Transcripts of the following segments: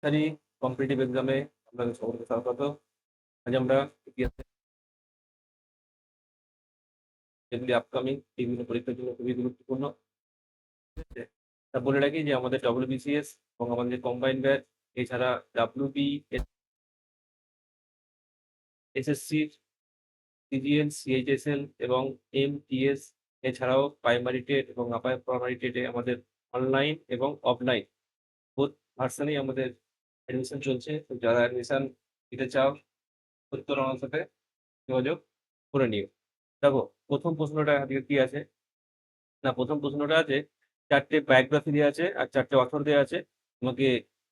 সারি কম্পিটিটিভ এক্সামে আপনাদের সকলকে স্বাগত। আজ আমরা ইতিহাসে যেগুলি আপকামিং বিভিন্ন পরীক্ষার জন্য খুবই গুরুত্বপূর্ণ, ঠিক আছে? তা বলে রাখি যে আমাদের ডব্লিউবিসিএস এবং আমাদের কম্বাইন্ড ব্যাচ, এছাড়া ডাব্লিউবি, এসএসসি, সিজিএল, সিএইচএসএল এবং এমটিএস, এছাড়াও প্রাইমারি টেট এবং আপার প্রাইমারি টেটে আমাদের অনলাইন এবং অফলাইন বোথ ভার্সানেই আমাদের অ্যাডমিশন চলছে। তো যারা অ্যাডমিশন নিতে চাও উত্তর আমার সাথে যোগাযোগ করে নিও। দেখো, প্রথম প্রশ্নটা আজকে কি আছে না, প্রথম প্রশ্নটা আছে, 4টে বায়োগ্রাফি দেওয়া আছে আর 4টে অথর দেওয়া আছে। তোমাকে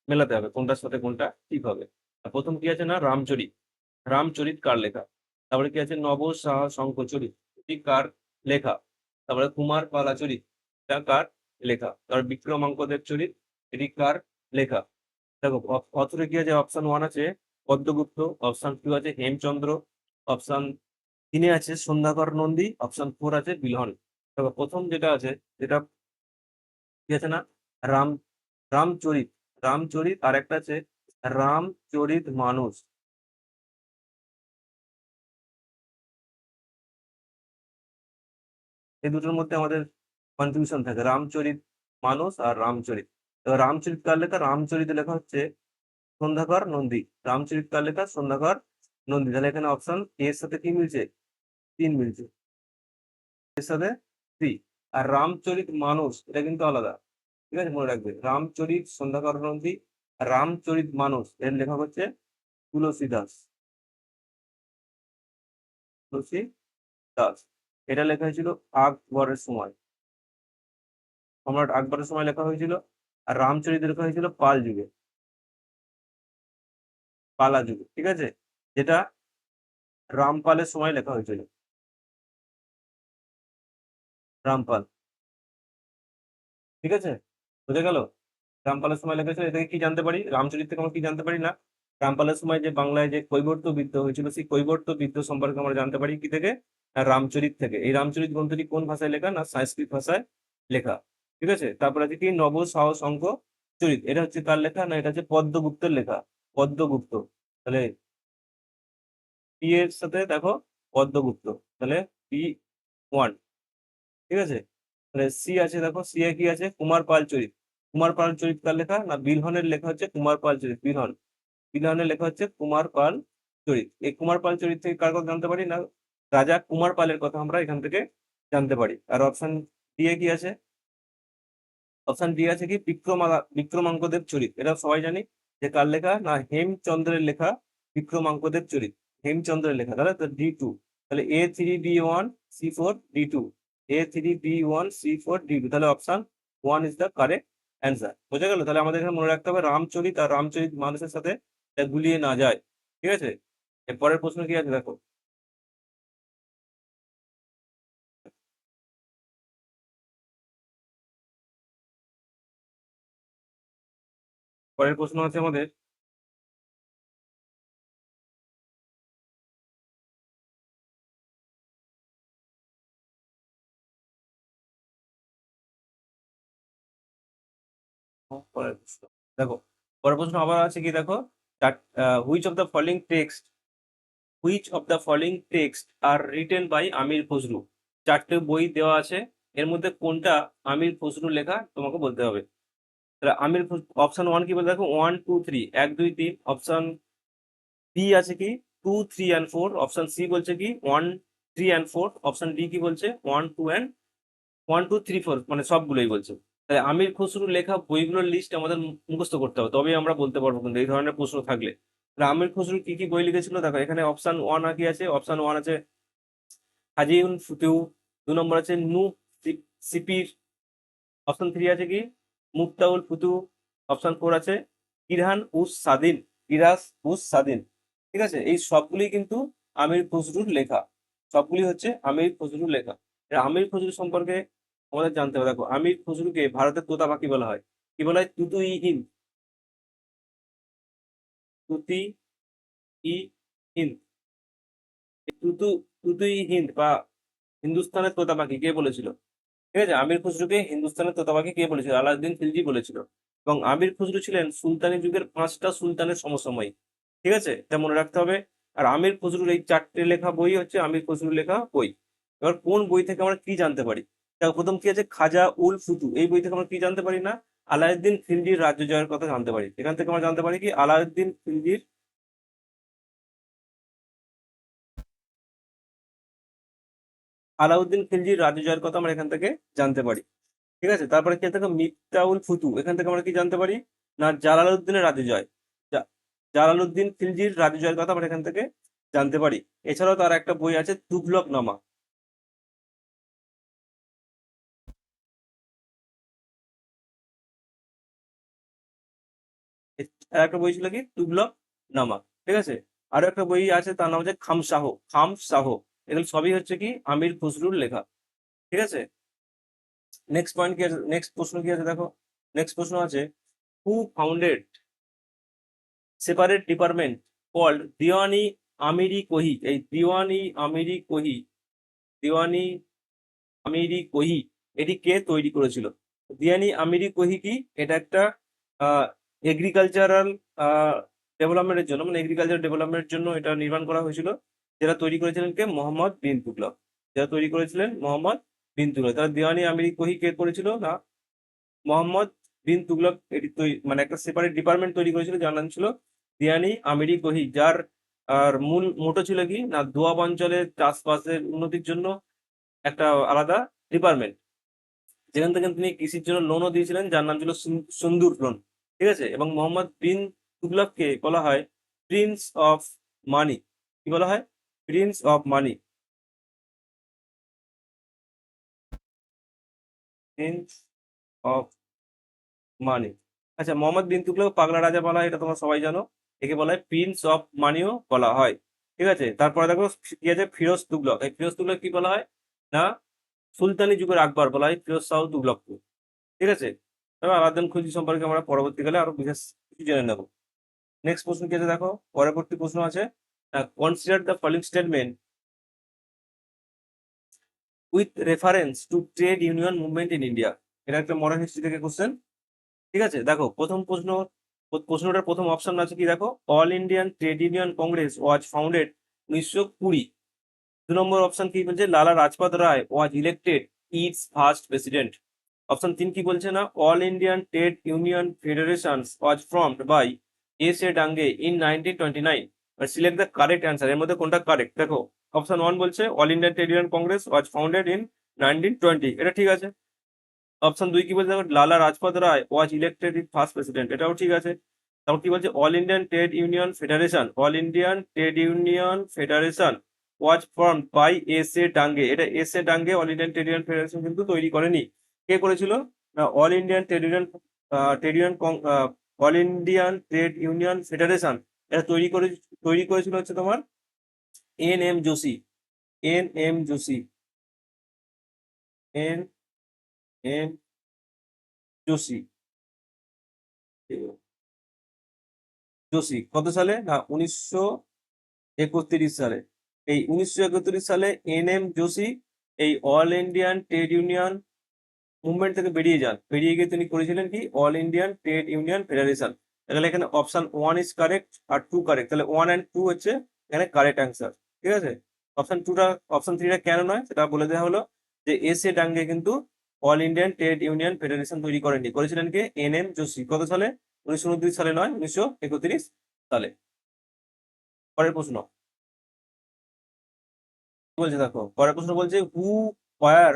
মেলাতে হবে কোনটার সাথে কোনটা ঠিক হবে। আর প্রথম কি আছে না, রামচরিত। রামচরিত কার লেখা? তারপরে কি আছে, নব সাহা শঙ্খচরিত, এটি কার লেখা? তারপরে কুমার পালাচরিত, এটা কার লেখা? তারপর বিক্রমাঙ্কদেব চরিত, এটি কার লেখা? দেখো, অথরে কি আছে, অপশন 1 আছে পদ্মগুপ্ত, অপশন 2 আছে হেমচন্দ্র, অপশন 3 আছে সন্ধ্যাকর নন্দী, অপশন 4 আছে বিলহন। দেখো, প্রথম যেটা আছে, যেটা কি আছে না, রাম রামচরিত। রামচরিত আর একটা আছে রামচরিত মানুষ। এই দুটোর মধ্যে আমাদের কনফিউশন থাকে, রামচরিত মানুষ আর রামচরিত। এবার রামচরিত কার লেখা? রামচরিত লেখা হচ্ছে সন্ধ্যাকর নন্দী। রামচরিত কার লেখা? সন্ধ্যাকর নন্দী। তাহলে এখানে অপশন এর সাথে কি মিলছে? 3 মিলছে, এর সাথে 3। আর রামচরিত মানুষ এটা কিন্তু আলাদা, ঠিক আছে, মনে রাখবে। রামচরিত সন্ধ্যাকর নন্দী, আর রামচরিত মানুষ এর লেখক হচ্ছে তুলসী দাস। তুলসী দাস। এটা লেখা হয়েছিল আকবরের সময়, সম্রাট আকবরের সময় লেখা হয়েছিল। আর রামচরিত লেখা হয়েছিল পাল যুগে, পালা যুগে, ঠিক আছে, যেটা রামপালের সময় লেখা হয়েছিল। রামপাল, ঠিক আছে, বুঝে গেল? রামপালের সময় লেখা হয়েছিল। এটাকে কি জানতে পারি, রামচরিত থেকে আমরা কি জানতে পারি না, রামপালের সময় যে বাংলায় যে কৈবর্ত বিদ্রোহ হয়েছিল, সেই কৈবর্ত বিদ্রোহ সম্পর্কে আমরা জানতে পারি কি থেকে? না, রামচরিত থেকে। এই রামচরিত গ্রন্থটি কোন ভাষায় লেখা? না, সংস্কৃত ভাষায় লেখা, ঠিক আছে। তারপরে আছে কি, নব সাহস অঙ্ক চরিত, এটা হচ্ছে কার লেখা? না, এটা হচ্ছে পদ্মগুপ্তের লেখা, পদ্মগুপ্ত। তাহলে পি এর সাথে দেখো পদ্মগুপ্ত, তাহলে P1, ঠিক আছে। তাহলে সি আছে, দেখো সি এ কি আছে, কুমার পাল চরিত। কুমার পাল চরিত কার লেখা? না, বিলহনের লেখা হচ্ছে কুমার পাল চরিত, বিলহন। বিলহনের লেখা হচ্ছে কুমার পাল চরিত। এই কুমার পাল চরিত থেকে কার কথা জানতে পারি? না, রাজা কুমার পালের কথা আমরা এখান থেকে জানতে পারি। আর অপশন ডি এ কি আছে? অপশন ডি আছে কি, বিক্রমাঙ্কদেব চরিত। এটা সবাই জানি যে কার লেখা? না, হেমচন্দ্রের লেখা বিক্রমাঙ্কদেব চরিত, হেমচন্দ্রের লেখা। তাহলে D2, তাহলে A3B1C4D2, A3B1C4D2, তাহলে option 1 is the correct answer. বোঝা গেল? তাহলে আমাদের এখানে মনে রাখতে হবে রামচরিত আর রামচরিত মানুষের সাথে এটা গুলিয়ে না যায়, ঠিক আছে। এর পরের প্রশ্ন কি আছে দেখো, পরের প্রশ্ন আছে আমাদের, পরের প্রশ্ন দেখো, পরের প্রশ্ন আবার আছে কি দেখো, which of the following text are written by Amir Khusrau. 4টে বই দেওয়া আছে, এর মধ্যে কোনটা আমির খসরু লেখা তোমাকে বলতে হবে। তাহলে অপশন 1 কি বলে দেখো, 1 2 3, 1 2 3। অপশন বি আছে কি 2 3 and 4। অপশন সি বলছে কি 1 3 and 4। অপশন ডি কি বলছে 1 2 3 4, মানে সবগুলোই বলছে। তাই আমির খসরু লেখা বইগুলোর লিস্ট আমাদের মুখস্থ করতে হবে, তবেই আমরা বলতে পারবো কিন্তু এই ধরনের প্রশ্ন থাকলে। তাহলে আমির খসরু কি কি বই লিখেছিল দেখো, এখানে অপশন 1 কি আছে, অপশন 1 আছে হাজিউল ফুতু, 2 নম্বর আছে নূ সিপির, অপশন 3 আছে কি মুফতাউল ফুতু, অপশন 4 আছে ইরহাস উস সাদিন। ঠিক আছে, এই সবগুলি কিন্তু আমির খসরুর লেখা, সবগুলি হচ্ছে আমির খসরুর লেখা। আমির খসরু সম্পর্কে আমাদের জানতে হবে। দেখো, আমির খসরুকে ভারতের তোতা পাখি বলা হয়, কি বলা হয়? তুতু ই হিন্দ, তুতি ই হিন্দ, তুতু তুতু ই হিন্দ বা হিন্দুস্তানের তোতা পাখি কে বলেছিল? ঠিক আছে, আমির খসরুকে হিন্দুস্তানের তোতা পাখি কে বলেছিল? আলাউদ্দিন খিলজি বলেছিল। এবং আমির খুসরো ছিলেন সুলতানি যুগের 5টা সুলতানের সমসাময়িক। ঠিক আছে, এটা মনে রাখতে হবে। আর আমির খুসরোর এই 4টে লেখা বই হচ্ছে আমির খুসরোর লেখা বই। এবার কোন বই থেকে আমরা কি জানতে পারি? দেখো, প্রথম কি আছে, খাজা উল ফুতু, এই বই থেকে আমরা কি জানতে পারি না, আলাউদ্দিন খিলজির রাজ্য জয়ের কথা জানতে পারি। এখান থেকে আমরা জানতে পারি কি, আলাউদ্দিন খিলজির রাজ্য জয়ের কথা আমরা এখান থেকে জানতে পারি। ঠিক আছে, তারপরে কি থাকে, মিফতাউল ফুতু, এখান থেকে আমরা কি জানতে পারি না, জালালউদ্দিনের রাজ্য জয়। জালালউদ্দিন খিলজির রাজ্য জয়ের কথা আমরা এখান থেকে জানতে পারি। এছাড়াও তার একটা বই আছে তুঘলক নামা। আর একটা বই ছিল কি, তুঘলক নামা। ঠিক আছে, আরো একটা বই আছে, তার নাম হচ্ছে খামসাহ। এগুলো সবই হচ্ছে কি আমির খুসরুর লেখা। ঠিক আছে, নেক্সট পয়েন্ট কি আছে, নেক্সট প্রশ্ন কি আছে দেখো। নেক্সট প্রশ্ন আছে, who founded separate department called Diwani Amiri Kohi. এই দিওয়ানি আমিরি কোহি, এটি কে তৈরি করেছিল? দিওয়ানি আমিরি কোহি কি, এটা একটা এগ্রিকালচারাল ডেভেলপমেন্টের জন্য, মানে এগ্রিকালচার ডেভেলপমেন্টের জন্য এটা নির্মাণ করা হয়েছিল। যেটা তৈরি করেছিলেন কে, মোহাম্মদ বিন তুগলক। যেটা তৈরি করেছিলেন মোহাম্মদ বিন তুগলক। তারা দিওয়ানি আমিরি কোহি কে করেছিল না, মোহাম্মদ বিন তুগলক এটি মানে একটা সেপারেট ডিপার্টমেন্ট তৈরি করেছিল যার নাম ছিল দিয়ানি আমিরি কোহি, যার আর মূল মোটো ছিল কি না, দোয়াব অঞ্চলের চাষবাসের উন্নতির জন্য একটা আলাদা ডিপার্টমেন্ট, যেখান থেকে তিনি কৃষির জন্য লোনও দিয়েছিলেন, যার নাম ছিল সুন্দর লোন। ঠিক আছে, এবং মোহাম্মদ বিন তুগলককে বলা হয় প্রিন্স অফ মানি। কি বলা হয়? Prince of money. Prince of money. আচ্ছা, মোহাম্মদ বিন তুগলক পাগলা রাজা বলা হয়, এটা তোমরা সবাই জানো। একে বলা হয় প্রিন্স অফ মানিও বলা হয়। ঠিক আছে, তারপরে দেখো কি আছে, ফিরোজ তুগলক। এই ফিরোজ তুগলক কি বলা হয় না, সুলতানি যুগের আকবর বলা হয় ফিরোজ শাহ তুগলককে। ঠিক আছে, এবার আলাউদ্দিন খিলজি সম্পর্কে আমরা পরবর্তীকালে আরো বিশেষ কিছু জেনে নেব। নেক্সট প্রশ্ন কি আছে দেখো, পরবর্তী প্রশ্ন আছে, consider the following statement with reference to trade union movement in India. এটা একটা মডার্ন হিস্ট্রি থেকে কোশ্চেন। ঠিক আছে, দেখো প্রথম প্রশ্নটার প্রথম অপশন আছে কি দেখো, all Indian trade union congress was founded 1920। 2 নম্বর অপশন কি বলছে, Lala Lajpat Rai was elected its first president. Option 3 কি বলছে না, all Indian trade union federation was formed by S A Dange in 1929। Select the correct answer, এর মধ্যে কোনটা কারেক্ট দেখো। অপশন 1 বলছে all Indian trade union congress was founded in 1920, এটা ঠিক আছে। অপশন 2 কি বলছে, Lala Lajpat Rai was elected in first president, এটাও ঠিক আছে। তারপর কি বলছে, all Indian trade union federation was form by S A Dange. এটা S A Dange all Indian trade union federation কিন্তু তৈরি করেনি। কে করেছিল না, all Indian trade union federation, এটা তৈরি করেছিল হচ্ছে তোমার NM Joshi. NM Joshi. NM Joshi. Joshi কত সালে না, 1931 সালে। এই 1931 সালে NM জোশী এই all Indian trade union movement থেকে বেরিয়ে গিয়ে তিনি করেছিলেন কি, all Indian trade union federation. তাহলে এখানে অপশন 1 ইজ কারেক্ট আর 2 কারেক্ট, তাহলে 1 and 2 হচ্ছে এখানে কারেক্ট অ্যান্সার। ঠিক আছে, অপশন 3টা কেন নয় সেটা বলে দেওয়া হলো, যে এস এ ডাঙ্গে কিন্তু all Indian trade union federation তৈরি করেননি, করেছিলেন কে, NM জোশী। কত সালে? 1929 সালে নয়, 1931 সালে। পরের প্রশ্ন কি বলছে দেখো, পরের প্রশ্ন বলছে, who were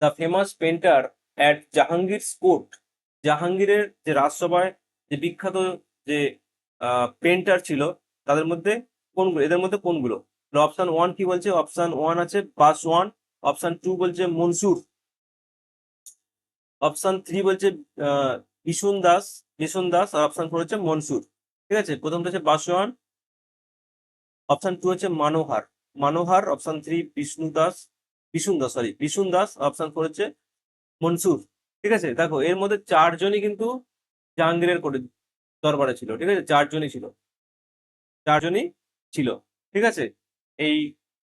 the famous painter at Jahangir court. জাহাঙ্গীরের যে রাজসভায় যে বিখ্যাত যে পেন্টার ছিল, তাদের মধ্যে কোনগুলো, এদের মধ্যে কোনগুলো? অপশন 1 কি বলছে, অপশন 1 আছে পাসওয়ান। অপশন 2 বলছে মনসুর। অপশন 3 বলছে আহ, বিশুন দাস আর অপশন 4 হচ্ছে মনসুর। ঠিক আছে, প্রথমটা হচ্ছে পাসওয়ান, অপশন 2 হচ্ছে মানোহার, অপশন 3 বিশুন দাস, অপশন 4 হচ্ছে মনসুর। ঠিক আছে, দেখো এর মধ্যে 4জনই কিন্তু জাহাঙ্গীরের দরবারে ছিল। ঠিক আছে, 4জনই ছিল। ঠিক আছে, এই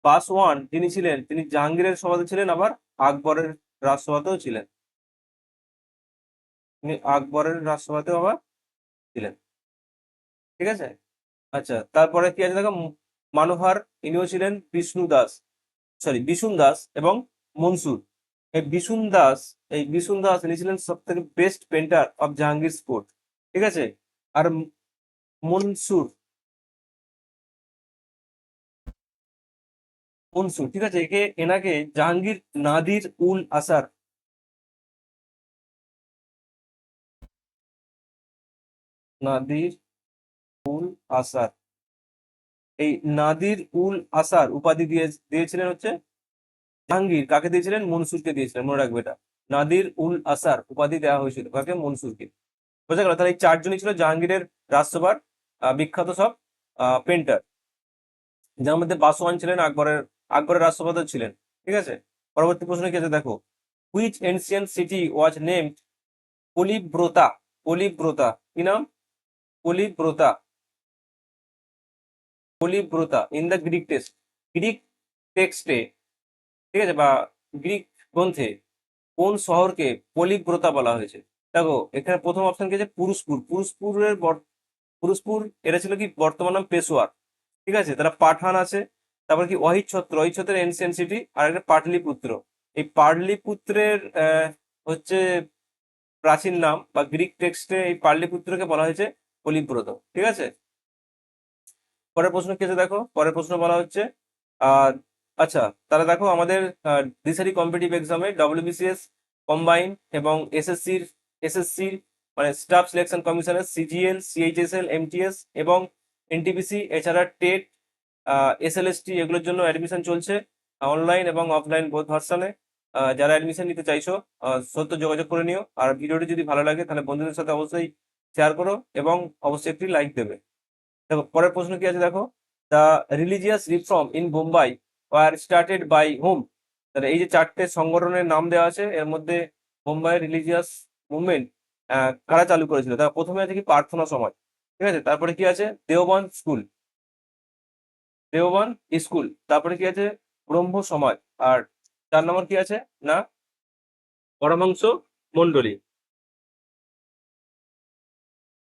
পাসওয়ান যিনি ছিলেন, তিনি জাহাঙ্গীরের সভাতে ছিলেন, আবার আকবরের রাজসভাতেও ছিলেন। তিনি আকবরের রাজসভাতেও আবার ছিলেন। ঠিক আছে। আচ্ছা, তারপরে কি আছে দেখো, মানোহার, ইনিও ছিলেন বিষ্ণু দাস, সরি বিশুন দাস এবং মনসুর। এই বিশুন দাস ইনি ছিলেন সব থেকে best painter of Jahangir sport. ঠিক আছে। আর মনসুর মনসুর ঠিক আছে, এনাকে জাহাঙ্গীর নাদির উল আসার, নাদির উল আসার, এই নাদির উল আসার উপাধি দিয়েছিলেন হচ্ছে জাহাঙ্গীর। কাকে দিয়েছিলেন? মনসুরকে দিয়েছিলেন, মনে রাখবে এটা। নাদির উল আসার উপাধি দেওয়া হয়েছিল কাকে? মনসুরকে। বোঝা গেল? তাহলে এই চারজনই ছিল জাহাঙ্গীরের রাজসভার বিখ্যাত সব পেন্টার, যার মধ্যে বাসওয়ান ছিলেন আকবরের রাজসভাতে ছিলেন। ঠিক আছে। পরবর্তী প্রশ্ন কি আছে দেখো, which ancient city was named Palibothra? Palibothra কি নাম? Palibothra, Palibothra in the Greek text, Greek টেক্সটে, ঠিক আছে, বা গ্রিক গ্রন্থে কোন শহরকে পলিব্রতা বলা হয়েছে? দেখো এখানে প্রথম অপশন কি আছে? পুরুষপুর, এটা ছিল কি বর্তমান নাম পেশোয়ার। ঠিক আছে। তারা পাঠান আছে, তারপর কি অহিচ্ছত্রের এনসিয়েন্ট সিটি, আর একটা পাটলিপুত্র। এই পাটলিপুত্রের হচ্ছে প্রাচীন নাম, বা গ্রিক টেক্সটে এই পাটলিপুত্রকে বলা হয়েছে পলিব্রত। ঠিক আছে। পরের প্রশ্ন কি আছে দেখো, পরের প্রশ্ন বলা হচ্ছে আহ আচ্ছা, তাহলে দেখো আমাদের দিশারি কম্পিটিটিভ এক্সামে ডব্লিউবিসিএস কম্বাইন এবং এসএসসির মানে স্টাফ সিলেকশন কমিশনের সিজিএল, সিএইচএসএল, এমটিএস এবং এনটিপিসি, এছাড়া টেট, এসএলএসটি, এগুলোর জন্য অ্যাডমিশন চলছে অনলাইন এবং অফলাইন বোথ ভার্সনে। যারা অ্যাডমিশন নিতে চাইছো সত্য যোগাযোগ করে নিও। আর ভিডিওটি যদি ভালো লাগে তাহলে বন্ধুদের সাথে অবশ্যই শেয়ার করো এবং অবশ্যই একটি লাইক দেবে। দেখো পরের প্রশ্ন কি আছে দেখো, the religious reform in Bombay were started by whom? তাহলে এই যে চারটে সংগঠনের নাম দেওয়া আছে, এর মধ্যে বোম্বাই রিলিজিয়াস মুভমেন্ট কারা চালু করেছিল? তার প্রথমে আছে কি প্রার্থনা সমাজ। ঠিক আছে। তারপরে কি আছে? দেওবন্দ স্কুল। তারপরে কি আছে? ব্রহ্ম সমাজ। আর 4 নম্বর কি আছে না, পরমহংস মন্ডলী।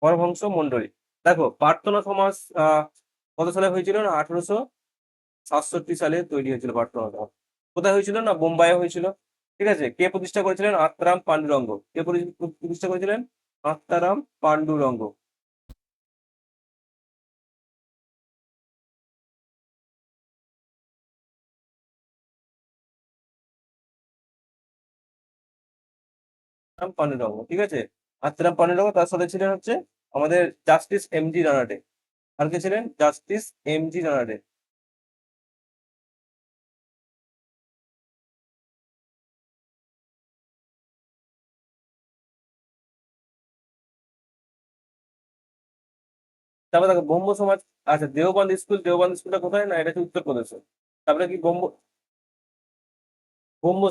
পরমহংস মন্ডলী। দেখো প্রার্থনা সমাজ কত সালে হয়েছিল? না 1867 সালে তৈরি হয়েছিল প্রার্থনা সমাজ। কোথায় হয়েছিল? না বোম্বাইয়ে হয়েছিল। ঠিক আছে। কে প্রতিষ্ঠা করেছিলেন? আত্মারাম পান্ডুরঙ্গ। কে প্রতিষ্ঠা করেছিলেন? আত্মারাম পান্ডুরঙ্গ। পান্ডুরঙ্গ। ঠিক আছে। আত্মারাম পান্ডুরঙ্গ, তার সাথে ছিলেন হচ্ছে আমাদের জাস্টিস এমজি রানাডে। আর কে ছিলেন? Justice MG Ranade. তারপরে দেখো ব্রহ্ম সমাজ। আচ্ছা, দেওবন্দ স্কুলটা কোথায়? না এটা হচ্ছে উত্তরপ্রদেশে। তারপরে কি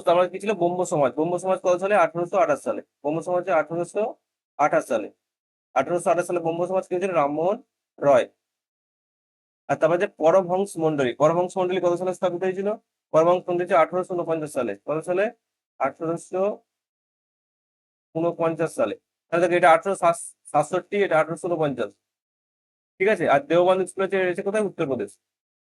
তারপরে কি ছিল? ব্রহ্ম সমাজ কত সালে? 1828 সালে। ব্রহ্ম সমাজ 1828 সালে। 1828 সালে ব্রহ্ম সমাজ কি হয়েছিল? রামমোহন রয়। আর তারপরে যে পরমহংস মন্ডলী কত সালে স্থাপিত হয়েছিল? পরমহংস মন্ডলী হচ্ছে 1849 সালে। কত সালে? 1849 সালে। তাহলে দেখো এটা 1867, এটা 1849। ঠিক আছে। আর দেওবন্দ স্কুল হচ্ছে রয়েছে কোথায়? উত্তরপ্রদেশ।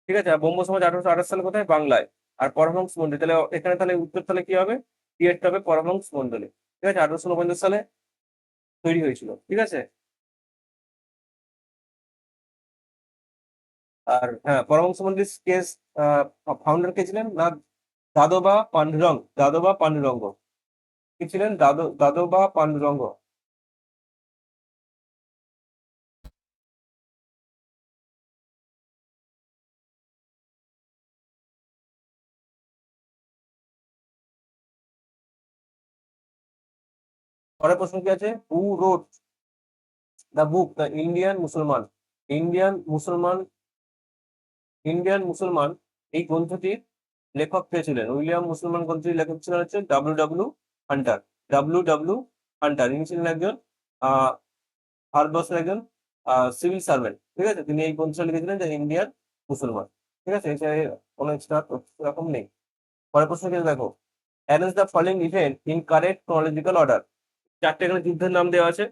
ঠিক আছে। আর ব্রহ্ম সমাজ 1828 সালে কোথায়? বাংলায়। আর পরমহংস মন্ডলী, তাহলে এখানে তাহলে উত্তর তাহলে কি হবে? টিয়ারটা হবে পরমহংস মন্ডলী। ঠিক আছে। 1849 সালে তৈরি হয়েছিল। ঠিক আছে। আর হ্যাঁ, পরমহংস মন্ডলীর কেস ফাউন্ডার কে ছিলেন? না দাদোবা পান্ডুরঙ্গ। কি ছিলেন? দাদোবা পান্ডুরঙ্গ। পরের প্রশ্ন কি আছে? Who wrote the book the Indian মুসলমান ইন্ডিয়ান মুসলমান? এই গ্রন্থটির লেখক কে ছিলেন? উইলিয়াম মুসলমান গ্রন্থটির লেখক ছিলেন হচ্ছে W W Hunter. W W Hunter, ইনি ছিলেন একজন আহ ভারতবর্ষের একজন সিভিল সার্ভেন্ট। ঠিক আছে। তিনি এই গ্রন্থটা লিখেছিলেন যে ইন্ডিয়ান মুসলমান। ঠিক আছে। এছাড়া কোনো এক্সট্রা রকম নেই। পরের প্রশ্ন কিন্তু দেখো, arrange the following event in correct chronological order? চারটে এখানে যুদ্ধের নাম দেওয়া আছে,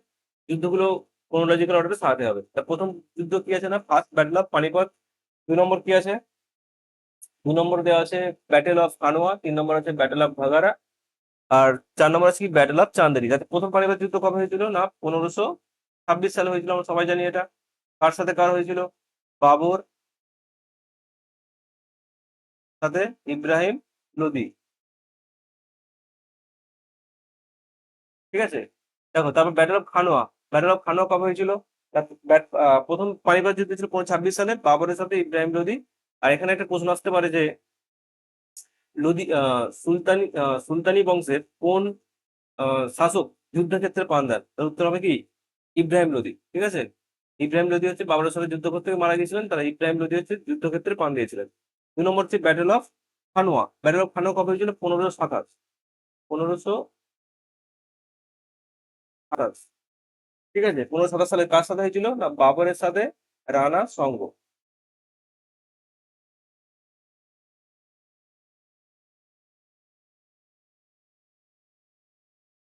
যুদ্ধগুলো ক্রোনোলজিক্যাল অর্ডারে সাজাতে হবে। তা প্রথম যুদ্ধ কি আছে না, ফার্স্ট ব্যাটল অফ পানিপথ। 2 নম্বর কি আছে, 2 নম্বর দেওয়া আছে ব্যাটেল অফ কানোয়া, 3 নম্বর আছে ব্যাটেল অফ ভাগাড়া, আর 4 নম্বর আছে কি ব্যাটেল অফ চান্দেরি। যাতে প্রথম পানিপথ যুদ্ধ কবে হয়েছিল না 1526 সালে হয়েছিল, আমরা সবাই জানি এটা। কার সাথে কার হয়েছিল, বাবর সাথে ইব্রাহিম লোদি, ঠিক আছে। দেখো তারপর ব্যাটেল অফ খানোয়া, ব্যাটেল অফ খানোয়া কবে হয়েছিল, প্রথম পানিপথ যুদ্ধ ছিল 1526 সালে বাবরের সাথে ইব্রাহিম লোদি। আর এখানে একটা প্রশ্ন আসতে পারে যে লোদি সুলতানি বংশের কোন শাসক যুদ্ধক্ষেত্রে প্রাণ দেন, তার উত্তর হবে কি ইব্রাহিম লোদি, ঠিক আছে। ইব্রাহিম লোদি হচ্ছে বাবরের সাথে যুদ্ধ করতে গিয়ে মারা গিয়েছিলেন, তারা ইব্রাহিম লোদি হচ্ছে যুদ্ধক্ষেত্রে প্রাণ দিয়েছিলেন। 2 নম্বর হচ্ছে ব্যাটেল অফ খানোয়া, ব্যাটেল অফ খানোয়া কবে হয়েছিল 1527, ঠিক আছে। 1527 সালে কার সাথে হয়েছিল না বাবরের সাথে রানা সঙ্গ,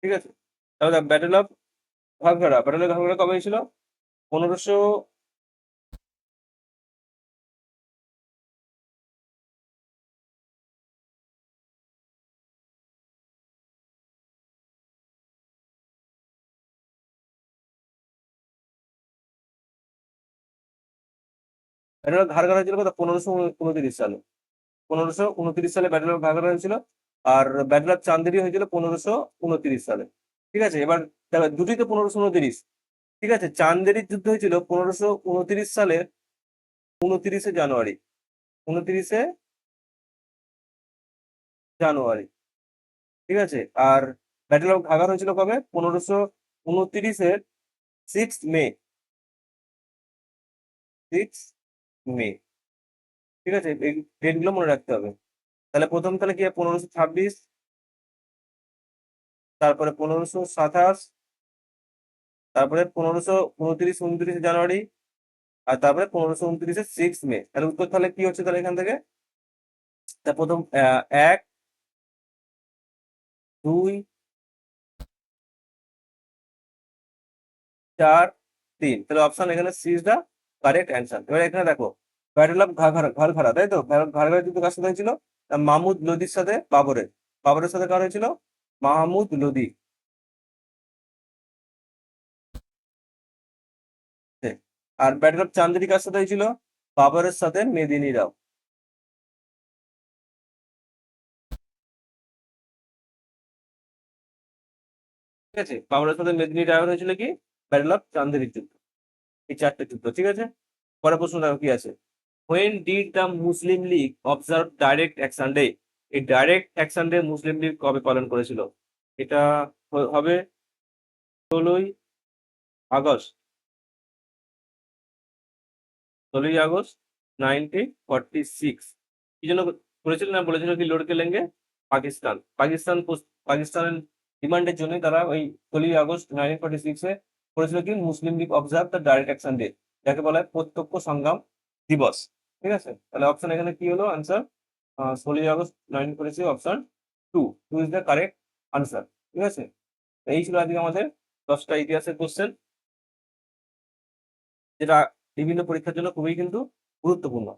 ঠিক আছে। তাহলে battle of Ghaghra, battle of Ghaghra কবে হয়েছিল 1500, ব্যাটেল অফ ঘাগরা হয়েছিল কত 1529 সালে, 1529 সালে ব্যাটেল অফ ঘাগরা হয়েছিল। আর ব্যাটেল অফ চান্দেরি হয়েছিল 1529 সালে, ঠিক আছে। এবার দেখো দুটোই তো 1529, ঠিক আছে। চান্দেরির যুদ্ধ হয়েছিল 1529 সালের 29শে জানুয়ারি, 29শে জানুয়ারি, ঠিক আছে। আর ব্যাটেল অফ ঘাগর হয়েছিল কবে 1529-এর 6 মে, 6 মে, ঠিক আছে। এই ডেট গুলো মনে রাখতে হবে। তাহলে প্রথম তাহলে কি 1526, তারপরে 1527, তারপরে 1529 আর তারপরে 1529-এর 6 মে। তাহলে উত্তর তাহলে কি হচ্ছে তাহলে এখান থেকে, তা প্রথম 1, 2, 4, 3, তাহলে অপশন এখানে C is the correct answer. এবার এখানে দেখো ব্যাটেল অফ ঘারঘারা, তাই তো। ঘারঘারা যুদ্ধ কার সাথে হয়েছিল, মাহমুদ লোদির সাথে বাবরের, বাবরের সাথে কার হয়েছিল মাহমুদ লোদি। আর ব্যাটেল অফ চান্দেরি কার সাথে হয়েছিল বাবরের সাথে মেদিনী রাও, ঠিক আছে। বাবরের সাথে মেদিনী রাও হয়েছিল কি ব্যাটেল অফ চান্দেরির যুদ্ধ। এই চারটে যুদ্ধ, ঠিক আছে। পরের প্রশ্ন দেখো কি আছে, when did the Muslim League observe direct action day. এই ডাইরেক্ট অ্যাকশন ডে মুসলিম লীগ কবে পালন করেছিল, এটা হবে 16ই আগস্ট, 16ই আগস্ট 1946। কি জন্য করেছিল না, বলেছিল কি লড়কে লেঙ্গে পাকিস্তানের ডিমান্ডের জন্য তারা ওই 16ই আগস্ট 1946-এ করেছিল কি Muslim League observe the direct action day, যাকে বলা হয় প্রত্যক্ষ সংগ্রাম দিবস, ঠিক আছে। তাহলে অপশন এখানে কি হলো আনসার, 16ই August 1946, option two, two is the correct answer, ঠিক আছে। এই ছিল আজকে আমাদের 10টা ইতিহাসের কোশ্চেন, যেটা বিভিন্ন পরীক্ষার জন্য খুবই কিন্তু গুরুত্বপূর্ণ।